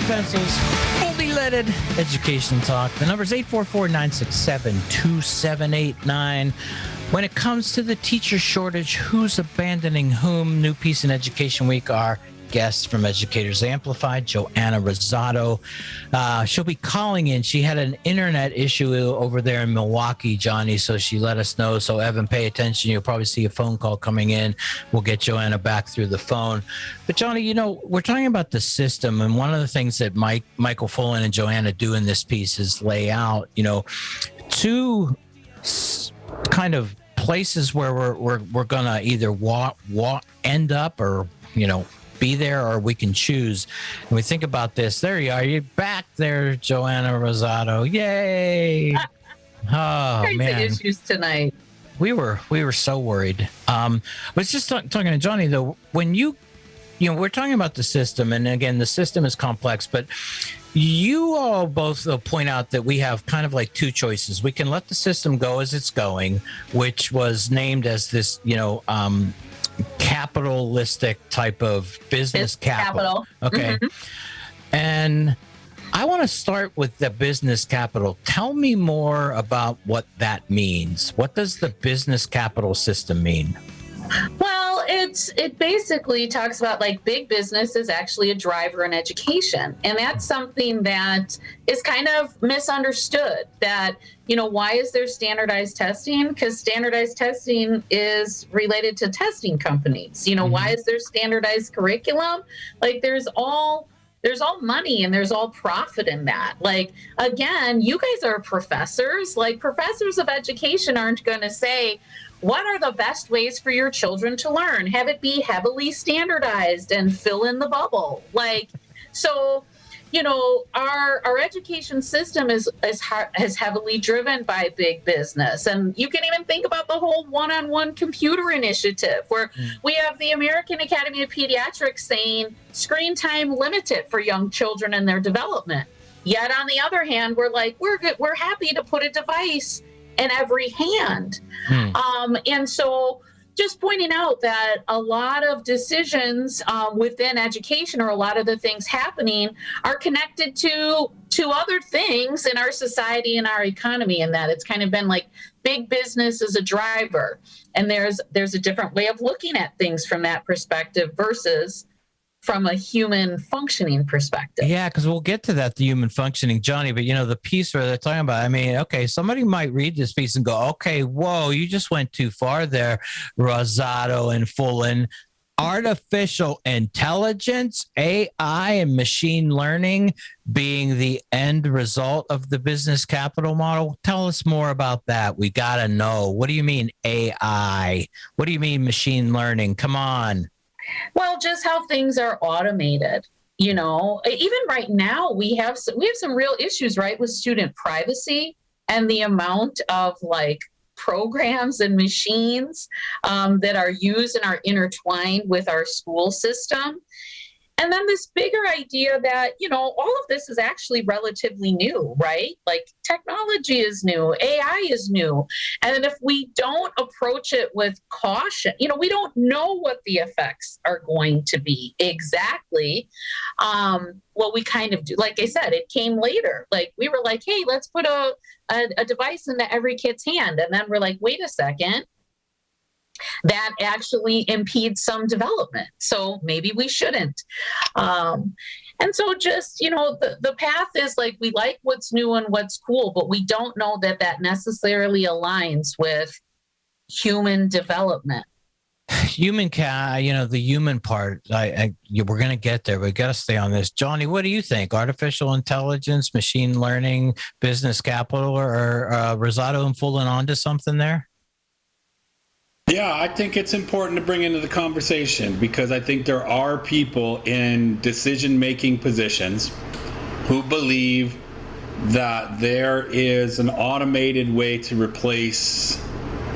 pencils, fully leaded education talk. The number is 844-967-2789. When it comes to the teacher shortage, who's abandoning whom? New piece in Education Week, our guest from Educators Amplified, Joanna Rizzoto. She'll be calling in. She had an internet issue over there in Milwaukee, Johnny, so she let us know. So Evan, pay attention. You'll probably see a phone call coming in. We'll get Joanna back through the phone. But Johnny, you know, we're talking about the system, and one of the things that Michael Fullen and Joanna do in this piece is lay out, you know, two kind of places where we're gonna either end up or, you know, be there, or we can choose. And we think about this. There you are. You're back there, Joanna Rizzoto. Yay! Oh Crazy man, issues tonight. We were so worried. I was just talking to Johnny though. When you know, we're talking about the system, and again, the system is complex, but you all both point out that we have kind of like two choices. We can let the system go as it's going, which was named as this, you know, capitalistic type of business capital. Okay. Mm-hmm. And I want to start with the business capital. Tell me more about what that means. What does the business capital system mean? Well, it basically talks about like big business is actually a driver in education. And that's something that is kind of misunderstood, that, you know, why is there standardized testing? Because standardized testing is related to testing companies. You know, why is there standardized curriculum? Like there's all money and there's all profit in that. Like, again, you guys are professors. Like, professors of education aren't going to say, what are the best ways for your children to learn? Have it be heavily standardized and fill in the bubble. Like, so, you know, our education system is heavily driven by big business. And you can even think about the whole one-on-one computer initiative, where we have the American Academy of Pediatrics saying screen time limited for young children and their development. Yet on the other hand, we're like, we're happy to put a device in every hand. And so just pointing out that a lot of decisions within education, or a lot of the things happening, are connected to other things in our society and our economy, and that it's kind of been like big business is a driver. And there's a different way of looking at things from that perspective versus from a human functioning perspective. Yeah, because we'll get to that, the human functioning, Johnny. But, you know, the piece where they're talking about, I mean, okay, somebody might read this piece and go, okay, whoa, you just went too far there, Rizzoto and Fullen. Artificial intelligence, AI, and machine learning being the end result of the business capital model. Tell us more about that. We got to know. What do you mean AI? What do you mean machine learning? Come on. Well, just how things are automated. You know, even right now, we have some real issues, right, with student privacy and the amount of like programs and machines that are used and are intertwined with our school system. And then this bigger idea that, you know, all of this is actually relatively new, right? Like technology is new, AI is new. And if we don't approach it with caution, you know, we don't know what the effects are going to be exactly. Well, we kind of do. Like I said, it came later. Like we were like, hey, let's put a device into every kid's hand. And then we're like, wait a second. That actually impedes some development. So maybe we shouldn't. And so just, you know, the path is like, we like what's new and what's cool, but we don't know that necessarily aligns with human development. You know, the human part, we're going to get there. We got to stay on this. Johnny, what do you think? Artificial intelligence, machine learning, business capital, or Rizzoto and Fullen onto something there? Yeah, I think it's important to bring into the conversation, because I think there are people in decision-making positions who believe that there is an automated way to replace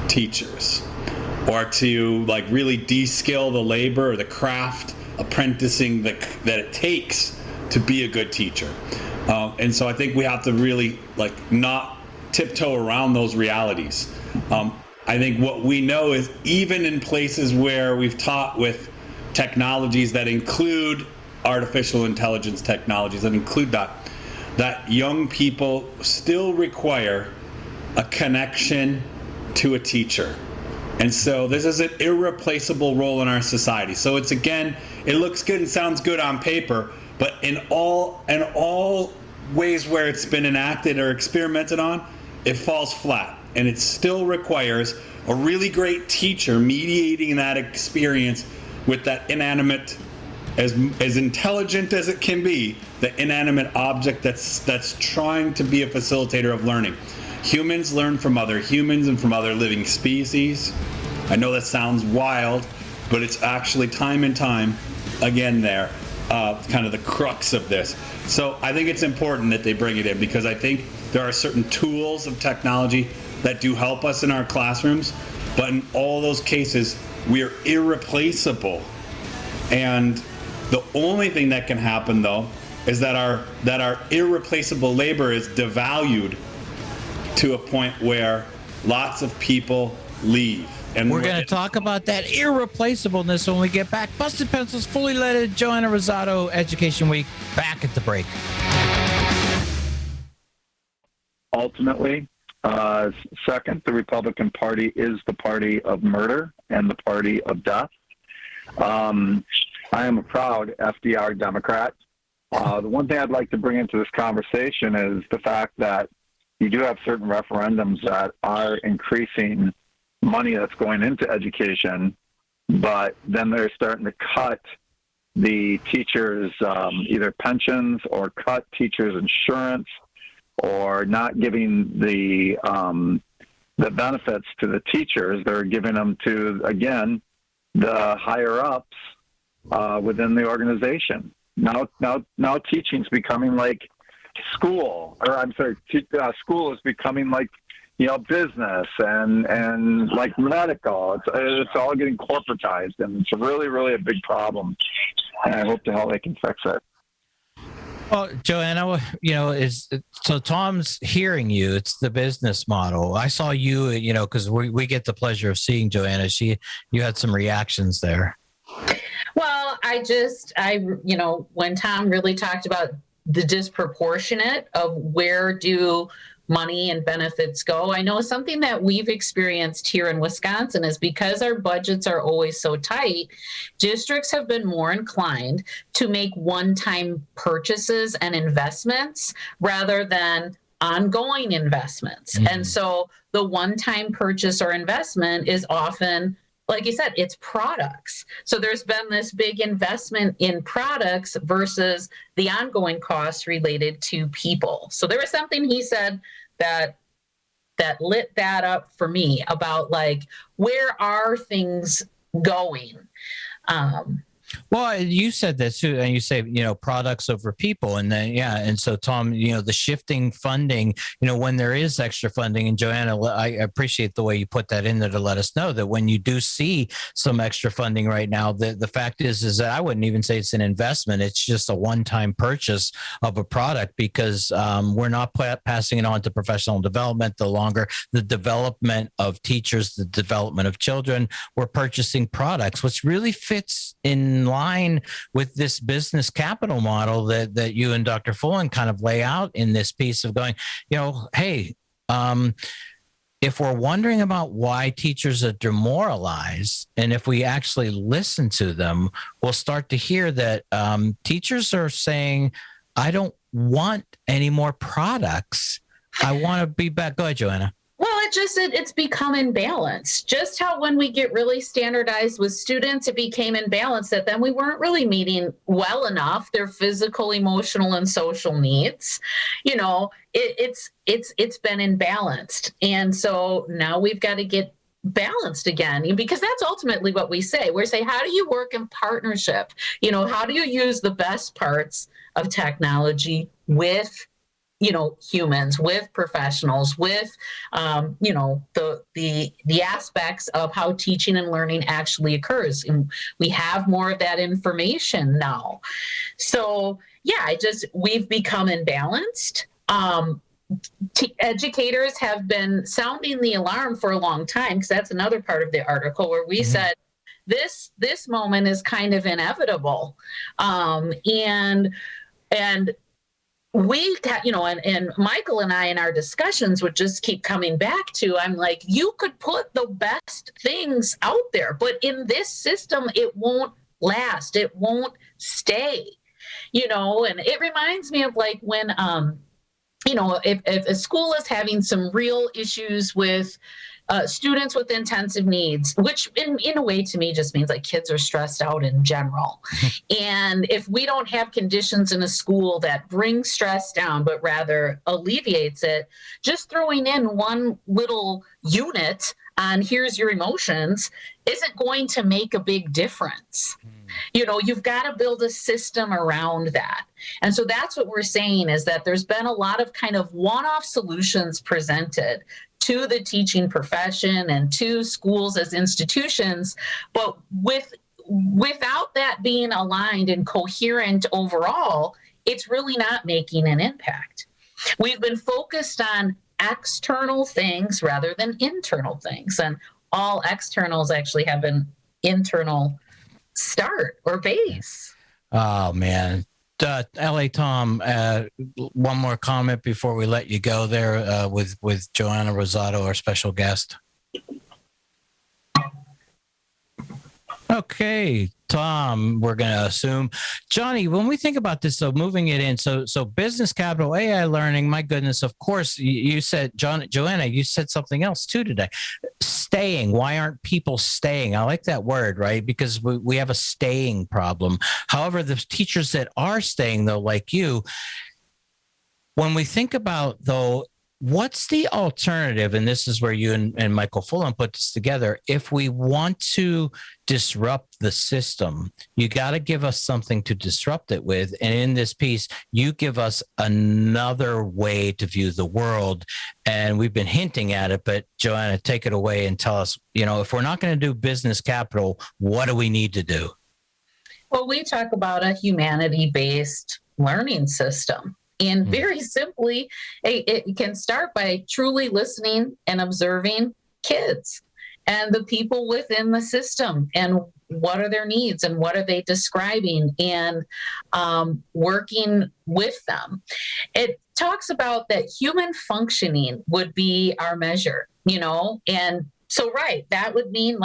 teachers, or to like really de-skill the labor or the craft apprenticing that it takes to be a good teacher. And so I think we have to really like not tiptoe around those realities. I think what we know is, even in places where we've taught with technologies that include artificial intelligence technologies that include that young people still require a connection to a teacher. And so this is an irreplaceable role in our society. So it's, again, it looks good and sounds good on paper, but in all ways where it's been enacted or experimented on, it falls flat. And it still requires a really great teacher mediating that experience with that inanimate, as intelligent as it can be, the inanimate object that's trying to be a facilitator of learning. Humans learn from other humans and from other living species. I know that sounds wild, but it's actually time and time again there, kind of the crux of this. So I think it's important that they bring it in, because I think there are certain tools of technology that do help us in our classrooms, but in all those cases, we are irreplaceable. And the only thing that can happen, though, is that our irreplaceable labor is devalued to a point where lots of people leave. And we're going to talk about that irreplaceableness when we get back. Busted Pencils, fully loaded, Joanna Rizzoto, Education Week, back at the break. Ultimately, second, the Republican Party is the party of murder and the party of death. I am a proud FDR Democrat. The one thing I'd like to bring into this conversation is the fact that you do have certain referendums that are increasing money that's going into education, but then they're starting to cut the teachers' either pensions or cut teachers' insurance, or not giving the benefits to the teachers. They're giving them to, again, the higher ups within the organization. Now teaching's becoming like school, or I'm sorry, school is becoming like, business and like medical. It's all getting corporatized, and it's really, really a big problem. And I hope to hell they can fix it. Well, Joanna, so Tom's hearing you. It's the business model. I saw you, because we get the pleasure of seeing Joanna. You had some reactions there. Well, when Tom really talked about the disproportionate of where do money and benefits go, I know something that we've experienced here in Wisconsin is because our budgets are always so tight, districts have been more inclined to make one-time purchases and investments rather than ongoing investments. Mm-hmm. And so the one-time purchase or investment is often, like you said, it's products. So there's been this big investment in products versus the ongoing costs related to people. So there was something he said that lit that up for me about, like, where are things going? Well, you said that too, and you say, products over people. And then, and so Tom, the shifting funding, when there is extra funding, and Joanna, I appreciate the way you put that in there to let us know that when you do see some extra funding right now, the fact is that I wouldn't even say it's an investment. It's just a one-time purchase of a product, because we're not passing it on to professional development the longer, the development of teachers, the development of children. We're purchasing products, which really fits in line with this business capital model that you and Dr. Fullen kind of lay out in this piece of going, hey, if we're wondering about why teachers are demoralized, and if we actually listen to them, we'll start to hear that teachers are saying, I don't want any more products. I want to be back. Go ahead, Joanna. Well, it's become imbalanced. Just how when we get really standardized with students, it became imbalanced, that then we weren't really meeting well enough their physical, emotional, and social needs. It's been imbalanced. And so now we've got to get balanced again, because that's ultimately what we say. We say, how do you work in partnership? How do you use the best parts of technology with humans, with professionals, with, the aspects of how teaching and learning actually occurs. And we have more of that information now. So, we've become imbalanced. Educators have been sounding the alarm for a long time, because that's another part of the article where we said this moment is kind of inevitable. And we, and Michael and I in our discussions would just keep coming back to, I'm like, you could put the best things out there, but in this system, it won't last. It won't stay, and it reminds me of like when, if a school is having some real issues with students with intensive needs, which in a way to me just means like kids are stressed out in general. And if we don't have conditions in a school that bring stress down, but rather alleviates it, just throwing in one little unit on here's your emotions isn't going to make a big difference. You've got to build a system around that. And so that's what we're saying, is that there's been a lot of kind of one-off solutions presented to the teaching profession and to schools as institutions, but without that being aligned and coherent overall, it's really not making an impact. We've been focused on external things rather than internal things, and all externals actually have an internal start or base. Oh man. LA Tom, one more comment before we let you go there with Joanna Rizzoto, our special guest. Okay, Tom, we're going to assume. Johnny, when we think about this, so moving it in, so business capital, AI learning, my goodness, of course, you said, Joanna, you said something else too today. Staying. Why aren't people staying? I like that word, right? Because we have a staying problem. However, the teachers that are staying, though, like you, when we think about, though, what's the alternative? And this is where you and Michael Fulham put this together. If we want to disrupt the system, you got to give us something to disrupt it with. And in this piece, you give us another way to view the world. And we've been hinting at it, but Joanna, take it away and tell us, if we're not going to do business capital, what do we need to do? Well, we talk about a humanity-based learning system. And very simply, it can start by truly listening and observing kids and the people within the system, and what are their needs and what are they describing, and working with them. It talks about that human functioning would be our measure, and so, that would mean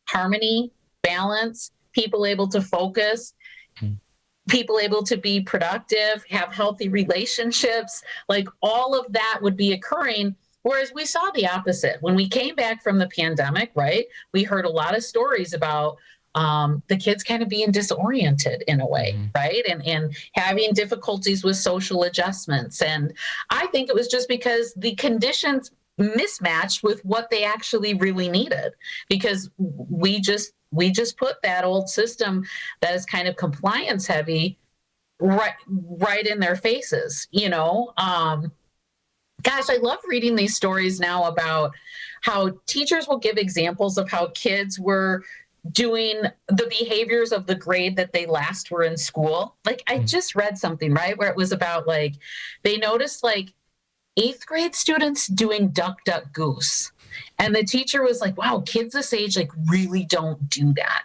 harmony, balance, people able to focus, people able to be productive, have healthy relationships, all of that would be occurring. Whereas we saw the opposite. When we came back from the pandemic, we heard a lot of stories about the kids kind of being disoriented in a way, right? And having difficulties with social adjustments. And I think it was just because the conditions mismatched with what they actually really needed, because we just put that old system that is kind of compliance heavy right in their faces, Gosh, I love reading these stories now about how teachers will give examples of how kids were doing the behaviors of the grade that they last were in school. I just read something, where it was about they noticed 8th grade students doing duck, duck, goose. And the teacher was like, wow, kids this age really don't do that,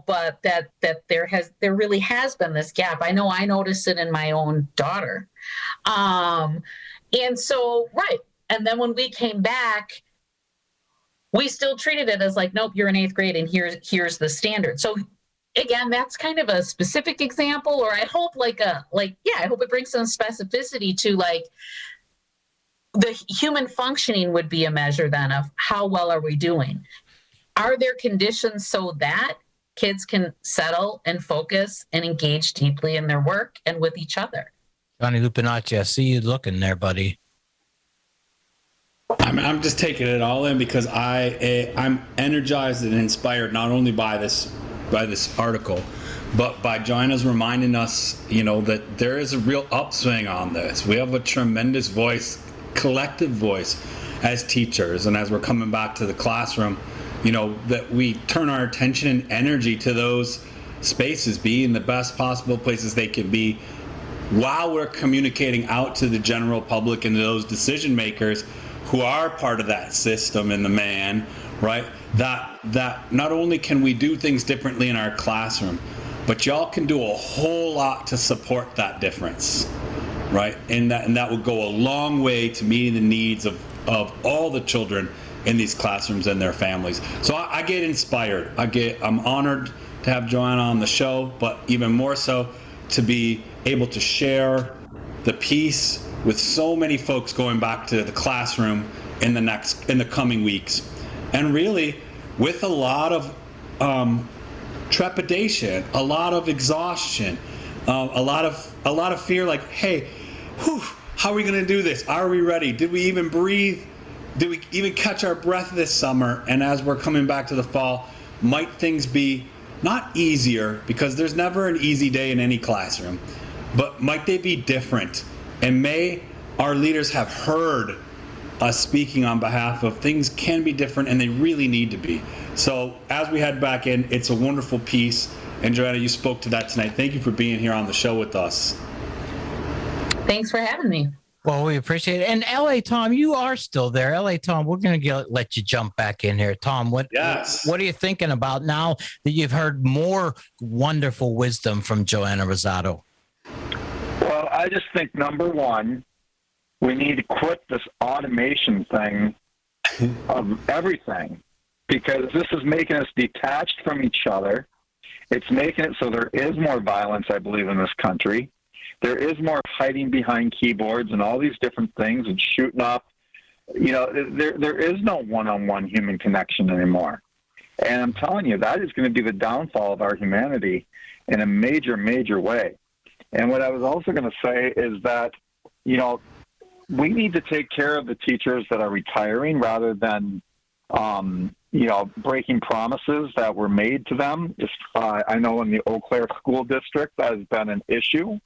but that there really has been this gap. I know I noticed it in my own daughter. And so, and then when we came back, we still treated it as nope, you're in 8th grade and here's the standard. So again, that's kind of a specific example, or I hope I hope it brings some specificity to the human functioning would be a measure then of how well are we doing? Are there conditions so that kids can settle and focus and engage deeply in their work and with each other? Johnny Lupinacci, I see you looking there, buddy. I'm just taking it all in because I'm energized and inspired not only by this article, but by Joanna's reminding us, that there is a real upswing on this. We have a tremendous voice, collective voice as teachers, and as we're coming back to the classroom, that we turn our attention and energy to those spaces being the best possible places they can be, while we're communicating out to the general public and to those decision makers who are part of that system and the man, right? That not only can we do things differently in our classroom, but y'all can do a whole lot to support that difference, right? And that will go a long way to meeting the needs of all the children in these classrooms and their families. So I get inspired. I'm honored to have Joanna on the show, but even more so to be able to share the piece with so many folks going back to the classroom in the coming weeks, and really with a lot of trepidation, a lot of exhaustion, a lot of fear. Like, hey, how are we going to do this? Are we ready? Did we even breathe? Did we even catch our breath this summer? And as we're coming back to the fall, might things be not easier, because there's never an easy day in any classroom, but might they be different? And may our leaders have heard us speaking on behalf of things can be different, and they really need to be. So as we head back in, it's a wonderful piece. And Joanna, you spoke to that tonight. Thank you for being here on the show with us. Thanks for having me. Well, we appreciate it. And LA Tom, you are still there. LA Tom, we're going to let you jump back in here. Tom, what are you thinking about now that you've heard more wonderful wisdom from Joanna Rizzoto? Well, I just think, number one, we need to quit this automation thing of everything, because this is making us detached from each other. It's making it so there is more violence, I believe, in this country. There is more hiding behind keyboards and all these different things and shooting up. There is no one-on-one human connection anymore. And I'm telling you, that is going to be the downfall of our humanity in a major, major way. And what I was also going to say is that, we need to take care of the teachers that are retiring rather than, breaking promises that were made to them. I know in the Eau Claire School District that has been an issue.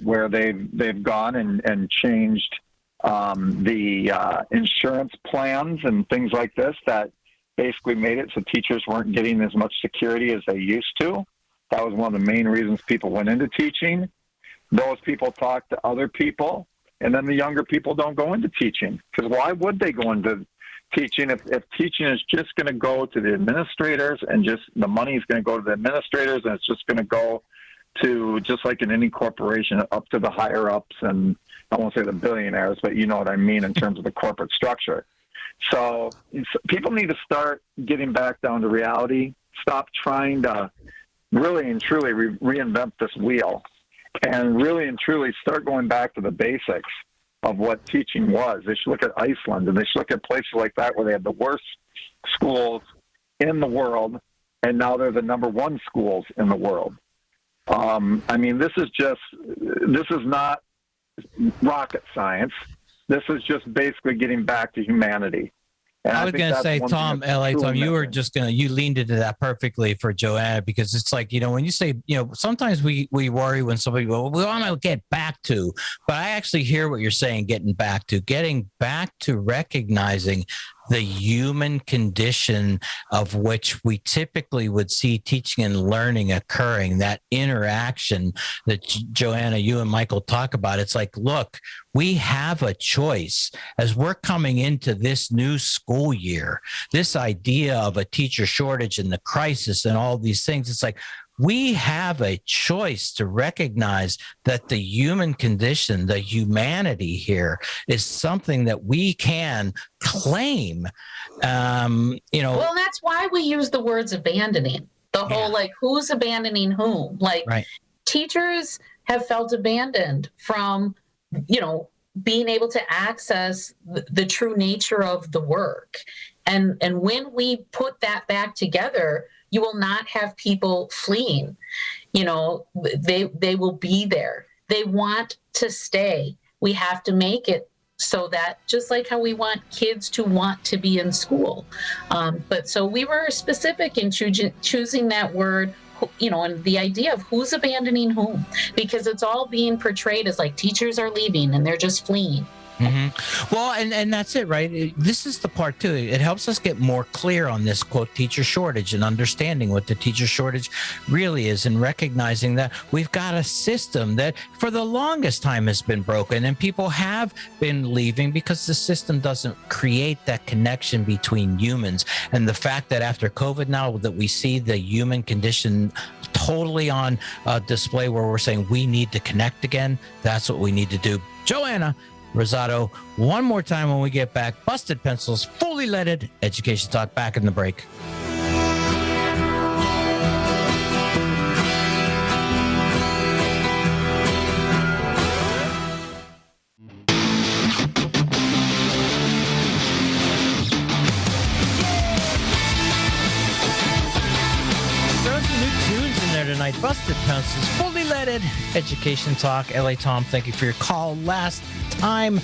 Where they've gone and changed the insurance plans and things like this that basically made it so teachers weren't getting as much security as they used to. That was one of the main reasons people went into teaching. Those people talk to other people, and then the younger people don't go into teaching. Because why would they go into teaching if teaching is just going to go to the administrators, and just the money is going to go to the administrators, and it's just going to go to, just like in any corporation, up to the higher ups, and I won't say the billionaires, but you know what I mean in terms of the corporate structure. So people need to start getting back down to reality, stop trying to really and truly reinvent this wheel, and really and truly start going back to the basics of what teaching was. They should look at Iceland, and they should look at places like that where they had the worst schools in the world, and now they're the number one schools in the world. This is not rocket science. This is just basically getting back to humanity. And I was going to say, Tom, Tom, you leaned into that perfectly for Joanna, because it's like, when you say, sometimes we worry when somebody, we want to get back to, but I actually hear what you're saying, getting back to recognizing the human condition of which we typically would see teaching and learning occurring, that interaction that Joanna, you and Michael talk about. It's like, look, we have a choice as we're coming into this new school year, this idea of a teacher shortage and the crisis and all these things. It's like, we have a choice to recognize that the human condition, the humanity here, is something that we can claim. Well, that's why we use the words abandoning. The whole, who's abandoning whom? Teachers have felt abandoned from, being able to access the true nature of the work. And when we put that back together, you will not have people fleeing. They will be there. They want to stay. We have to make it so that, just like how we want kids to want to be in school. But so we were specific in choosing that word, and the idea of who's abandoning whom, because it's all being portrayed as like teachers are leaving and they're just fleeing. Well, and that's it, right? This is the part too. It helps us get more clear on this quote teacher shortage and understanding what the teacher shortage really is, and recognizing that we've got a system that for the longest time has been broken, and people have been leaving because the system doesn't create that connection between humans. And the fact that after COVID now that we see the human condition totally on display, where we're saying we need to connect again, that's what we need to do. Joanna Rizzoto, one more time when we get back. Busted Pencils, fully leaded education talk, back in the break. Tonight, Busted Pencils, fully leaded education talk. LA Tom, thank you for your call. Last time,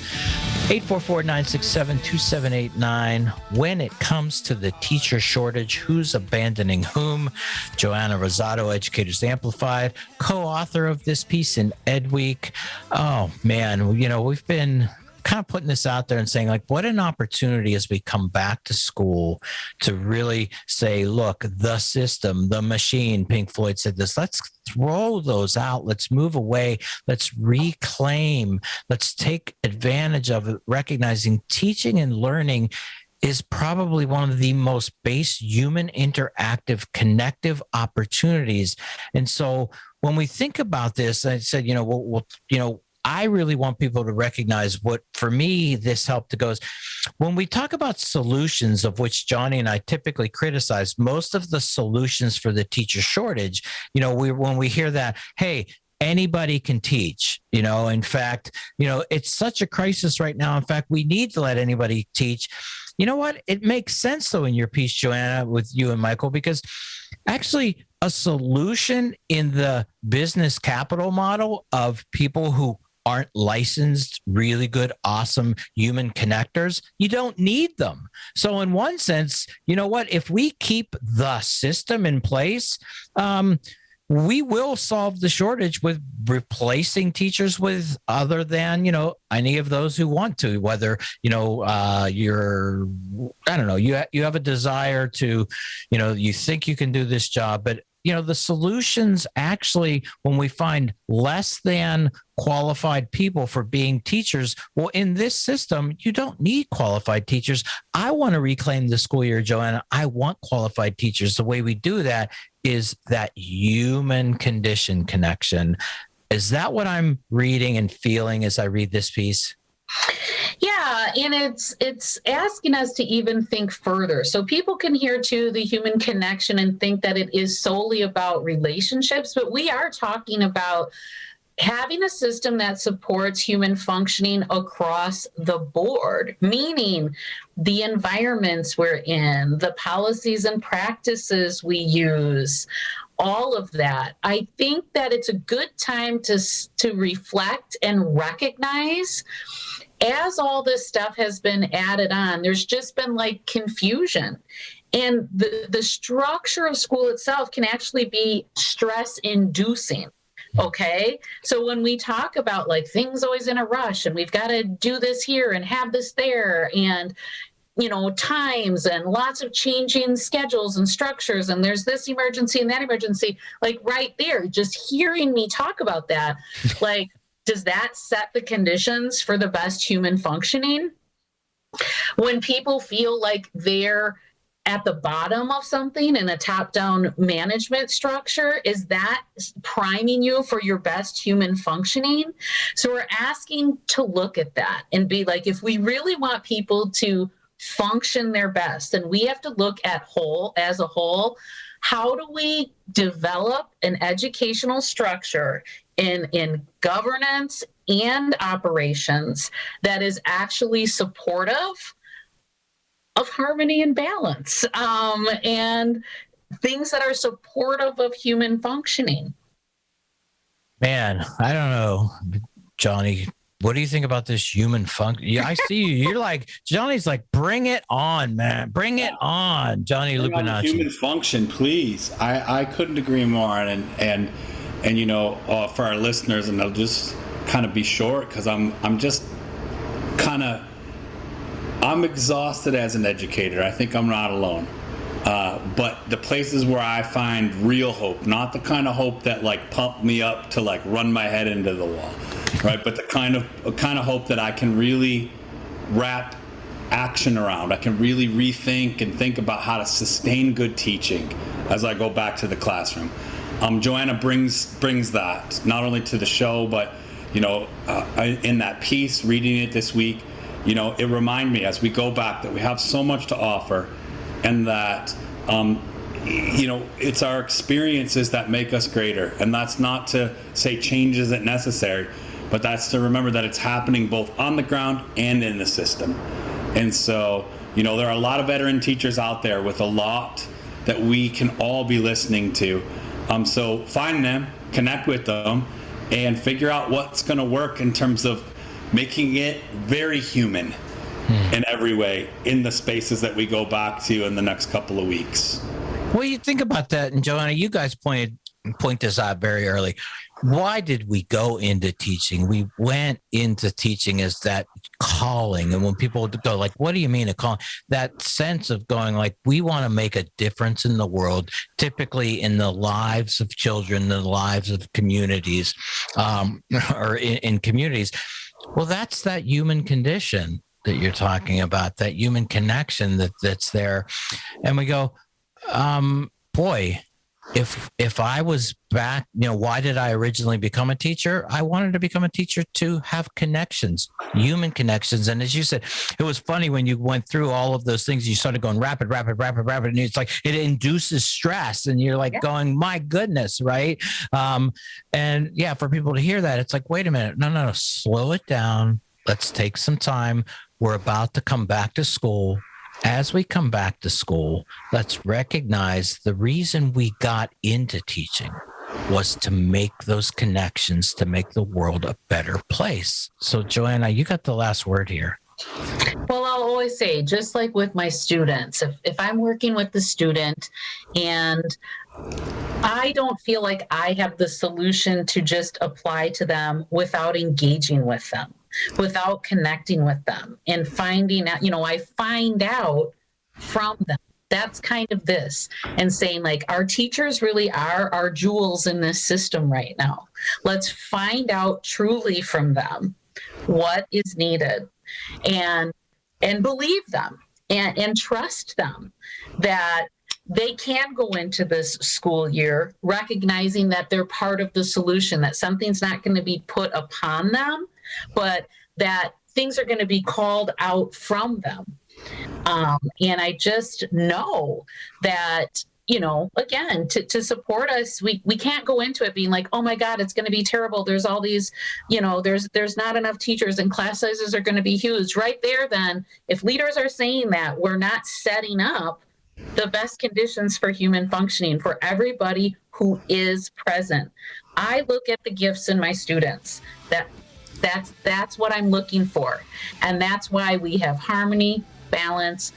844-967-2789. When it comes to the teacher shortage, who's abandoning whom? Joanna Rizzoto, Educators Amplified, co-author of this piece in Ed Week. Oh man, we've been kind of putting this out there and saying, like, what an opportunity as we come back to school to really say, look, the system, the machine, Pink Floyd said this, let's throw those out. Let's move away. Let's reclaim. Let's take advantage of it, recognizing teaching and learning is probably one of the most base human interactive connective opportunities. And so when we think about this, I said, I really want people to recognize what, for me, this helped to go is when we talk about solutions, of which Johnny and I typically criticize, most of the solutions for the teacher shortage, when we hear that, hey, anybody can teach, in fact, it's such a crisis right now. In fact, we need to let anybody teach. You know what? It makes sense, though, in your piece, Joanna, with you and Michael, because actually a solution in the business capital model of people who aren't licensed, really good, awesome human connectors, you don't need them. So in one sense, you know what? If we keep the system in place, we will solve the shortage with replacing teachers with other than, any of those who want to, whether, you have a desire to, you think you can do this job, but the solutions actually, when we find less than qualified people for being teachers, well, in this system, you don't need qualified teachers. I want to reclaim the school year, Joanna. I want qualified teachers. The way we do that is that human condition connection. Is that what I'm reading and feeling as I read this piece? Yeah, and it's asking us to even think further. So people can hear too the human connection and think that it is solely about relationships, but we are talking about having a system that supports human functioning across the board, meaning the environments we're in, the policies and practices we use, all of that. I think that it's a good time to reflect and recognize, as all this stuff has been added on, there's just been like confusion. And the structure of school itself can actually be stress inducing. Okay. So when we talk about like things always in a rush and we've got to do this here and have this there and, times and lots of changing schedules and structures, and there's this emergency and that emergency, like right there, just hearing me talk about that, like, does that set the conditions for the best human functioning? When people feel like they're at the bottom of something in a top-down management structure, is that priming you for your best human functioning? So we're asking to look at that and be like, if we really want people to function their best, then we have to look at as a whole, how do we develop an educational structure in governance and operations that is actually supportive of harmony and balance, and things that are supportive of human functioning? Man, I don't know, Johnny. What do you think about this human function? Yeah, I see you. You're like, Johnny's like, bring it on, man. Bring it on, Johnny Lupinacci. Human function, please. I couldn't agree more. And for our listeners, and I'll just kind of be short because I'm just I'm exhausted as an educator. I think I'm not alone. But the places where I find real hope, not the kind of hope that like pump me up to like run my head into the wall, right? But the kind of hope that I can really wrap action around. I can really rethink and think about how to sustain good teaching as I go back to the classroom. Joanna brings that not only to the show, but in that piece, reading it this week, it reminded me as we go back that we have so much to offer, and that it's our experiences that make us greater. And that's not to say change isn't necessary, but that's to remember that it's happening both on the ground and in the system. And so, there are a lot of veteran teachers out there with a lot that we can all be listening to. So find them, connect with them, and figure out what's going to work in terms of making it very human in every way in the spaces that we go back to in the next couple of weeks. Well, you think about that, and Joanna, you guys point this out very early. Why did we go into teaching? We went into teaching as that calling. And when people go like, what do you mean a calling? That sense of going like, we want to make a difference in the world, typically in the lives of children, the lives of communities, or in communities. Well, that's that human condition that you're talking about, that human connection that's there. And we go, boy, if I was back, why did I originally become a teacher? I wanted to become a teacher to have connections, human connections. And as you said, it was funny when you went through all of those things, you started going rapid. And it's like, it induces stress and you're like going, my goodness. Right. And yeah, for people to hear that, it's like, wait a minute. No, slow it down. Let's take some time. We're about to come back to school. As we come back to school, let's recognize the reason we got into teaching was to make those connections, to make the world a better place. So, Joanna, you got the last word here. Well, I'll always say, just like with my students, if I'm working with the student and I don't feel like I have the solution to just apply to them without engaging with them, without connecting with them and finding out, I find out from them. That's kind of this, and saying like, our teachers really are our jewels in this system right now. Let's find out truly from them what is needed and believe them and trust them that they can go into this school year recognizing that they're part of the solution, that something's not going to be put upon them, but that things are going to be called out from them. And I just know that, again, to support us, we can't go into it being like, oh my God, it's going to be terrible. There's all these, there's not enough teachers and class sizes are going to be huge. Right there, then, if leaders are saying that, we're not setting up the best conditions for human functioning for everybody who is present. I look at the gifts in my students. That's what I'm looking for. And that's why we have harmony, balance,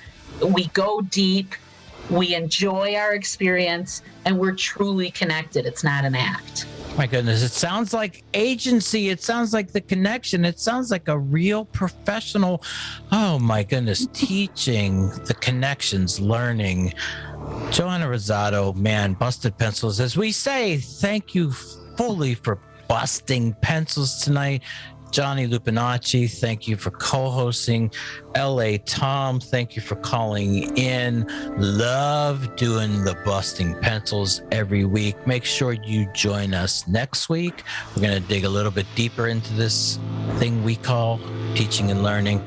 we go deep, we enjoy our experience, and we're truly connected. It's not an act. My goodness, it sounds like agency. It sounds like the connection. It sounds like a real professional, oh my goodness, teaching, the connections, learning. Joanna Rizzoto, man, busted pencils. As we say, thank you fully for busting pencils tonight. Johnny Lupinacci, thank you for co-hosting. L.A. Tom, thank you for calling in. Love doing the busting pencils every week. Make sure you join us next week. We're going to dig a little bit deeper into this thing we call teaching and learning.